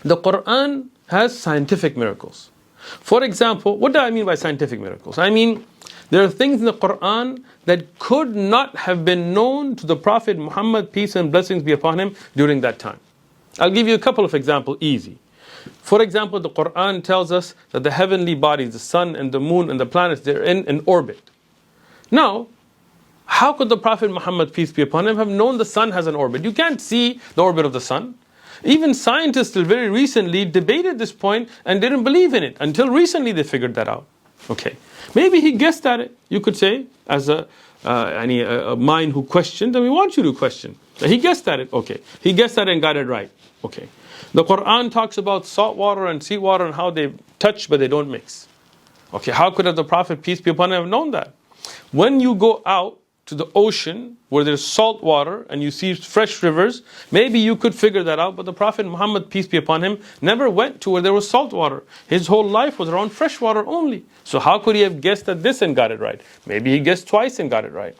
The Quran has scientific miracles. For example, what do I mean by scientific miracles? I mean, there are things in the Quran that could not have been known to the Prophet Muhammad, peace and blessings be upon him, during that time. I'll give you a couple of examples, easy. For example, the Quran tells us that the heavenly bodies, the sun and the moon and the planets, they're in an orbit. Now, how could the Prophet Muhammad, peace be upon him, have known the sun has an orbit? You can't see the orbit of the sun. Even scientists till very recently debated this point and didn't believe in it. Until recently they figured that out. Okay, maybe he guessed at it. You could say, as a mind who questioned, and we want you to question. He guessed at it. Okay, he guessed at it and got it right. Okay, the Quran talks about salt water and sea water and how they touch but they don't mix. Okay, how could the Prophet, peace be upon him, have known that? When you go out to the ocean where there's salt water and you see fresh rivers, maybe you could figure that out, but the Prophet Muhammad, peace be upon him, never went to where there was salt water. His whole life was around fresh water only. So how could he have guessed at this and got it right? Maybe he guessed twice and got it right.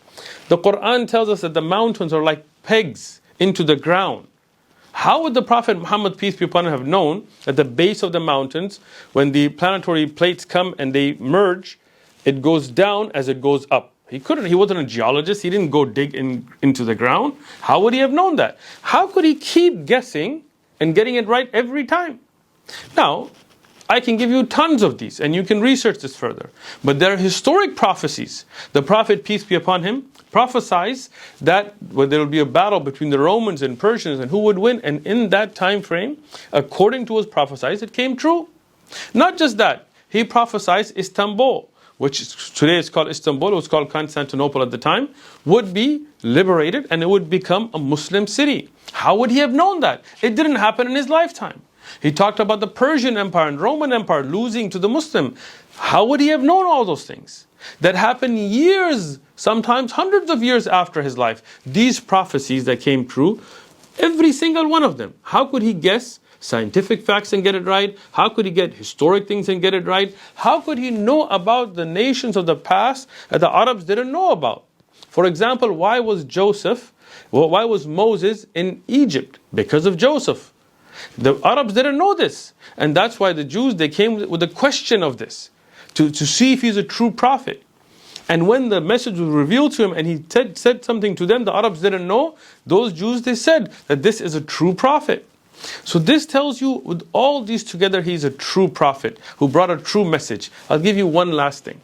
The Quran tells us that the mountains are like pegs into the ground. How would the Prophet Muhammad, peace be upon him, have known at the base of the mountains, when the planetary plates come and they merge, it goes down as it goes up? He wasn't a geologist, he didn't go dig into the ground. How would he have known that? How could he keep guessing and getting it right every time? Now, I can give you tons of these and you can research this further. But there are historic prophecies. The Prophet, peace be upon him, prophesies that there will be a battle between the Romans and Persians and who would win. And in that time frame, according to his prophecies, it came true. Not just that, he prophesied Istanbul, which today is called Istanbul, it was called Constantinople at the time, would be liberated and it would become a Muslim city. How would he have known that? It didn't happen in his lifetime. He talked about the Persian Empire and Roman Empire losing to the Muslim. How would he have known all those things? That happened years, sometimes hundreds of years after his life. These prophecies that came true, every single one of them. How could he guess scientific facts and get it right? How could he get historic things and get it right? How could he know about the nations of the past that the Arabs didn't know about? For example, why was Moses in Egypt? Because of Joseph. The Arabs didn't know this. And that's why the Jews, they came with a question of this, to see if he's a true prophet. And when the message was revealed to him and he said something to them the Arabs didn't know, those Jews, they said that this is a true prophet. So this tells you, with all these together, he's a true prophet who brought a true message. I'll give you one last thing.